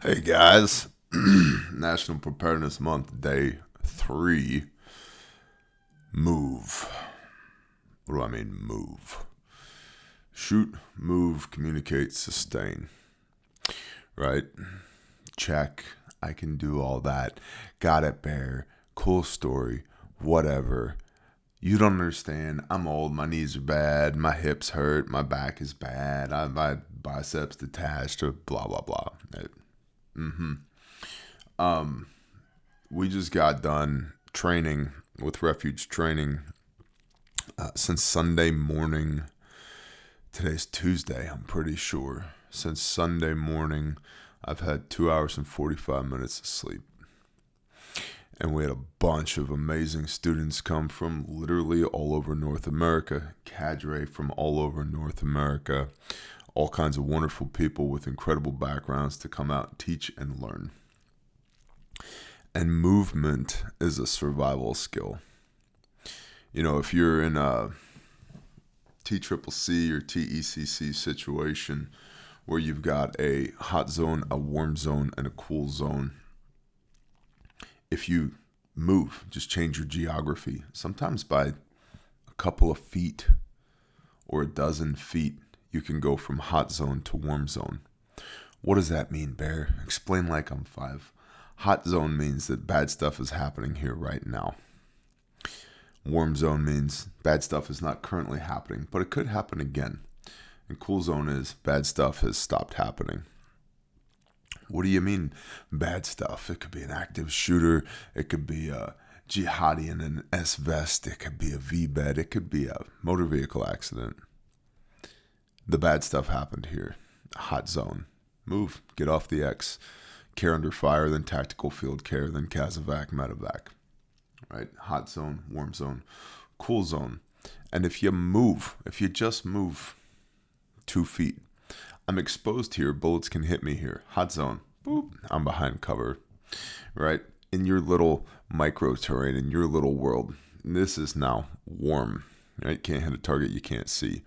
Hey guys, National Preparedness Month, day 3. Move. What do I mean, move? Shoot, move, communicate, sustain. Right? Check. I can do all that. Got it, Bear. Cool story. Whatever. You don't understand. I'm old. My knees are bad. My hips hurt. My back is bad. My biceps detached. Or blah, blah, blah. We just got done training with Refuge Training since Sunday morning. Today's Tuesday, I'm pretty sure. Since Sunday morning, I've had 2 hours and 45 minutes of sleep. And we had a bunch of amazing students come from literally all over North America, cadre from all over North America, all kinds of wonderful people with incredible backgrounds to come out and teach and learn. And movement is a survival skill. You know, if you're in a TCCC or TECC situation where you've got a hot zone, a warm zone, and a cool zone, if you move, just change your geography, sometimes by a couple of feet or a dozen feet, you can go from hot zone to warm zone. What does that mean, Bear? Explain like I'm 5. Hot zone means that bad stuff is happening here right now. Warm zone means bad stuff is not currently happening, but it could happen again. And cool zone is bad stuff has stopped happening. What do you mean bad stuff? It could be an active shooter. It could be a jihadi in an S-vest. It could be a V-bed. It could be a motor vehicle accident. The bad stuff happened here. Hot zone. Move. Get off the X. Care under fire, then tactical field care, then Casevac, medevac. Right? Hot zone, warm zone, cool zone. And if you just move 2 feet, I'm exposed here, bullets can hit me here. Hot zone, boop, I'm behind cover. Right? In your little micro terrain, in your little world, this is now warm. Right? Can't hit a target you can't see.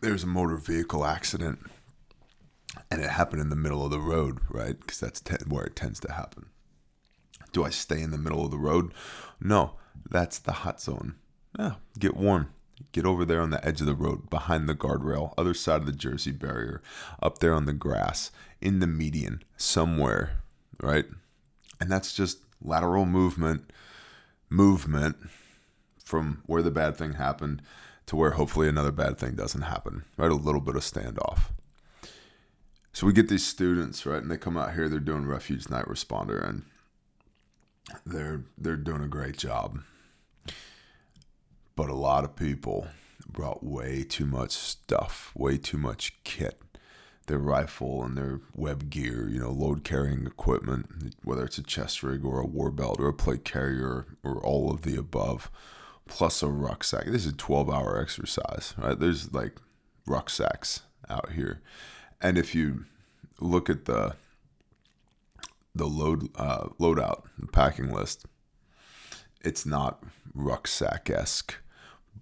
There's a motor vehicle accident. And it happened in the middle of the road, right? Because that's where it tends to happen. Do I stay in the middle of the road? No, that's the hot zone. Yeah, get warm. Get over there on the edge of the road, behind the guardrail, other side of the Jersey barrier, up there on the grass, in the median, somewhere, right? And that's just lateral movement from where the bad thing happened to where hopefully another bad thing doesn't happen, right? A little bit of standoff. So we get these students, right, and they come out here, they're doing Refuge Night Responder, and they're doing a great job. But a lot of people brought way too much stuff, way too much kit. Their rifle and their web gear, load carrying equipment, whether it's a chest rig or a war belt or a plate carrier or all of the above, plus a rucksack. This is a 12-hour exercise, right? There's like rucksacks out here. And if you look at the loadout, the packing list, it's not rucksack-esque.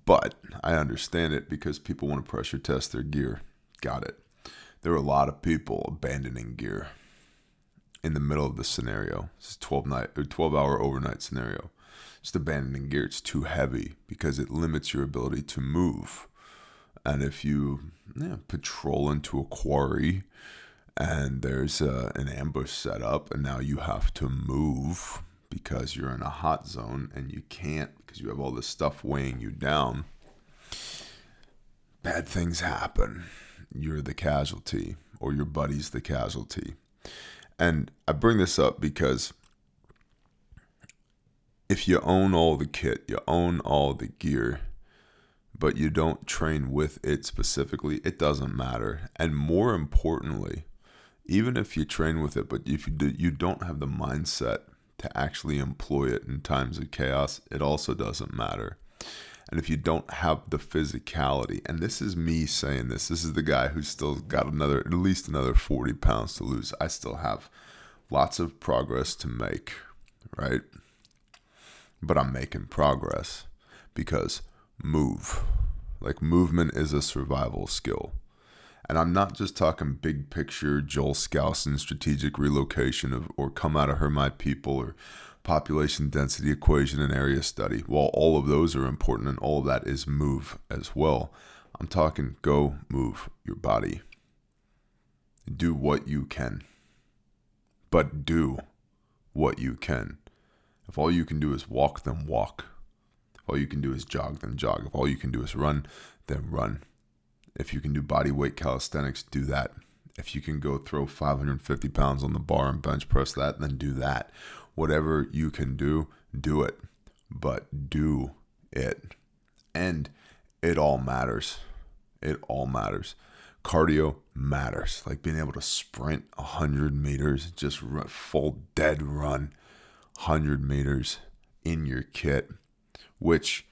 But I understand it because people want to pressure test their gear. Got it. There are a lot of people abandoning gear in the middle of the scenario. This is 12-hour overnight scenario. Just abandoning gear. It's too heavy because it limits your ability to move. And if you patrol into a quarry and there's an ambush set up and now you have to move because you're in a hot zone and you can't because you have all this stuff weighing you down, bad things happen. You're the casualty or your buddy's the casualty. And I bring this up because if you own all the kit, you own all the gear, but you don't train with it specifically, it doesn't matter. And more importantly, even if you train with it, but if you don't have the mindset to actually employ it in times of chaos, it also doesn't matter. And if you don't have the physicality, and this is me saying this is the guy who's still got at least another 40 pounds to lose. I still have lots of progress to make, right? But I'm making progress because movement is a survival skill. And I'm not just talking big picture Joel Skousen strategic relocation or come out of her my people or population density equation and area study. While all of those are important and all of that is move as well, I'm talking go move your body. Do what you can. But do what you can. If all you can do is walk, then walk. If all you can do is jog, then jog. If all you can do is run, then run. If you can do body weight calisthenics, do that. If you can go throw 550 pounds on the bar and bench press that, then do that. Whatever you can do it. But do it. And it all matters. It all matters. Cardio matters. Like being able to sprint 100 meters, just run, full dead run 100 meters in your kit, which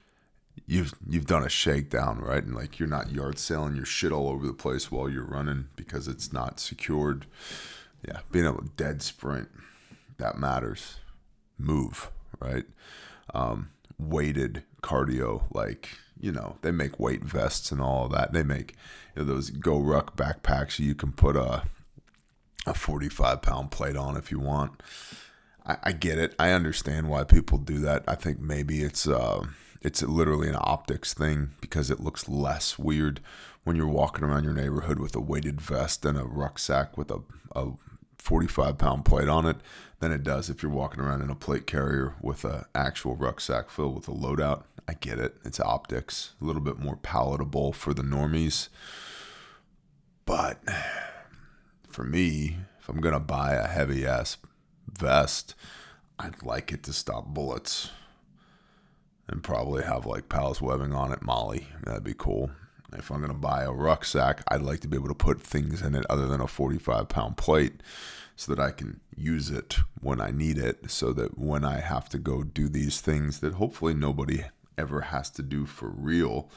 you've done a shakedown, right? And like you're not yard sailing your shit all over the place while you're running because it's not secured. Yeah, being able to dead sprint, that matters. Move, right? Weighted cardio, like, they make weight vests and all of that. They make those Go Ruck backpacks you can put a 45-pound plate on if you want. I get it. I understand why people do that. I think maybe it's literally an optics thing because it looks less weird when you're walking around your neighborhood with a weighted vest and a rucksack with a 45-pound plate on it than it does if you're walking around in a plate carrier with an actual rucksack filled with a loadout. I get it. It's optics. A little bit more palatable for the normies. But for me, if I'm going to buy a heavy-ass vest, I'd like it to stop bullets and probably have like Palace webbing on it, Molly. That'd be cool. If I'm going to buy a rucksack, I'd like to be able to put things in it other than a 45-pound plate so that I can use it when I need it, so that when I have to go do these things that hopefully nobody ever has to do for real,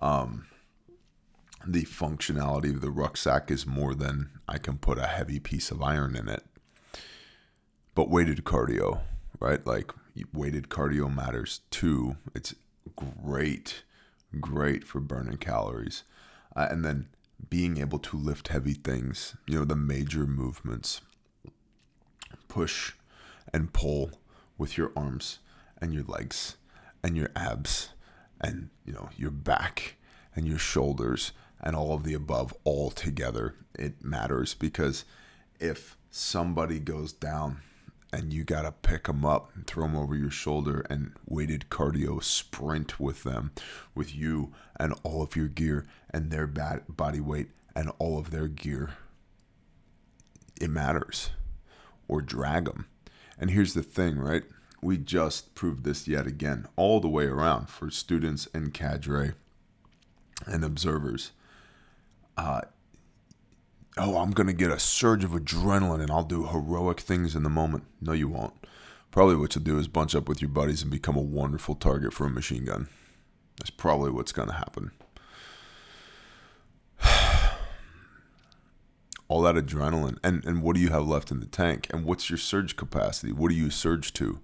the functionality of the rucksack is more than I can put a heavy piece of iron in it. But weighted cardio, right? Like weighted cardio matters too. It's great for burning calories. And then being able to lift heavy things, the major movements, push and pull with your arms and your legs and your abs and, your back and your shoulders and all of the above all together. It matters because if somebody goes down and you got to pick them up and throw them over your shoulder and weighted cardio sprint with them, with you and all of your gear and their body weight and all of their gear, it matters. Or drag them. And here's the thing, right? We just proved this yet again, all the way around for students and cadre and observers. I'm going to get a surge of adrenaline and I'll do heroic things in the moment. No, you won't. Probably what you'll do is bunch up with your buddies and become a wonderful target for a machine gun. That's probably what's going to happen. All that adrenaline. And what do you have left in the tank? And what's your surge capacity? What do you surge to?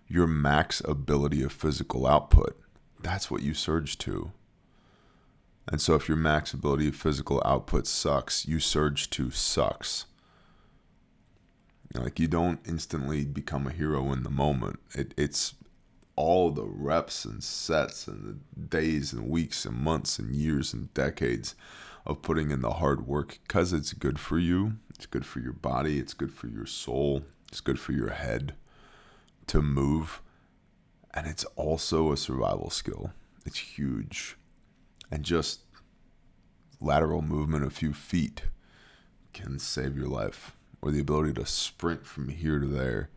Your max ability of physical output. That's what you surge to. And so if your max ability of physical output sucks, you surge to sucks. Like, you don't instantly become a hero in the moment. It's all the reps and sets and the days and weeks and months and years and decades of putting in the hard work, because it's good for you. It's good for your body. It's good for your soul. It's good for your head to move. And it's also a survival skill. It's huge. And just lateral movement a few feet can save your life. Or the ability to sprint from here to there.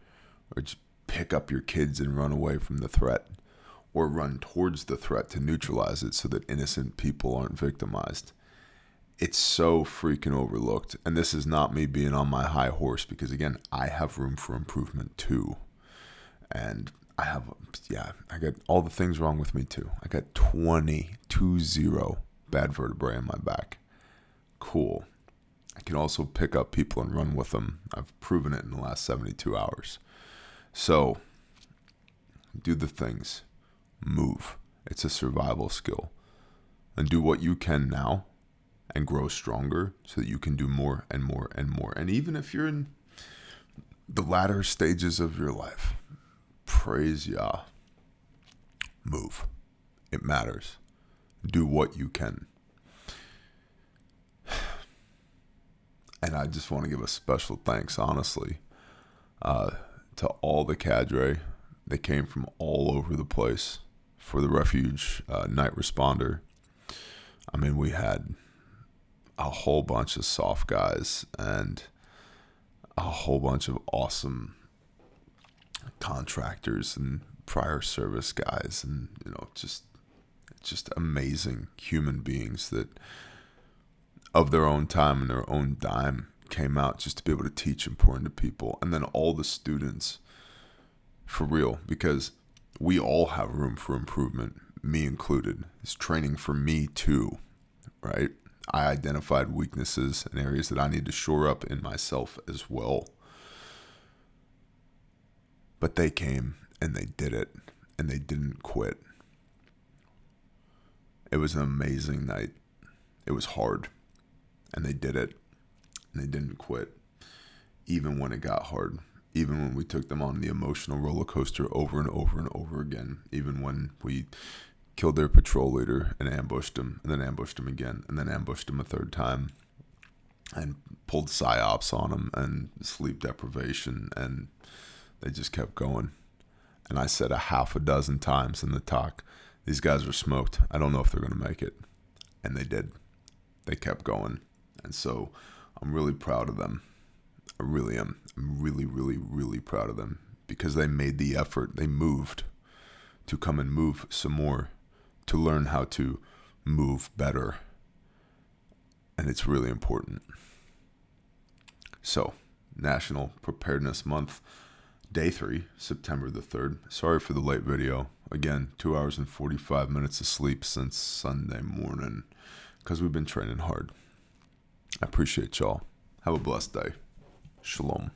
Or just pick up your kids and run away from the threat. Or run towards the threat to neutralize it so that innocent people aren't victimized. It's so freaking overlooked. And this is not me being on my high horse, because again, I have room for improvement too. And I got all the things wrong with me too. I got 20 bad vertebrae in my back. Cool. I can also pick up people and run with them. I've proven it in the last 72 hours. So, do the things. Move. It's a survival skill. And do what you can now. and grow stronger so that you can do more and more and more. And even if you're in the latter stages of your life, praise Yah. Move. It matters. Do what you can. And I just want to give a special thanks, honestly, to all the cadre that came from all over the place for the refuge night responder. I mean, we had a whole bunch of soft guys and a whole bunch of awesome contractors and prior service guys, and just amazing human beings that of their own time and their own dime came out just to be able to teach and pour into people. And then all the students, for real, because we all have room for improvement, me included. It's training for me too, right? I identified weaknesses and areas that I need to shore up in myself as well. But they came and they did it, and they didn't quit. It was an amazing night. It was hard, and they did it, and they didn't quit, even when it got hard, even when we took them on the emotional roller coaster over and over and over again, even when we killed their patrol leader and ambushed him, and then ambushed him again, and then ambushed him a third time, and pulled psyops on him and sleep deprivation, and they just kept going. And I said a half a dozen times in the talk, these guys are smoked. I don't know if they're going to make it. And they did. They kept going. And so I'm really proud of them. I really am. I'm really, really, really proud of them, because they made the effort. They moved to come and move some more, to learn how to move better. And it's really important. So, National Preparedness Month, Day 3, September the 3rd. Sorry for the late video. Again, 2 hours and 45 minutes of sleep since Sunday morning, because we've been training hard. I appreciate y'all. Have a blessed day. Shalom.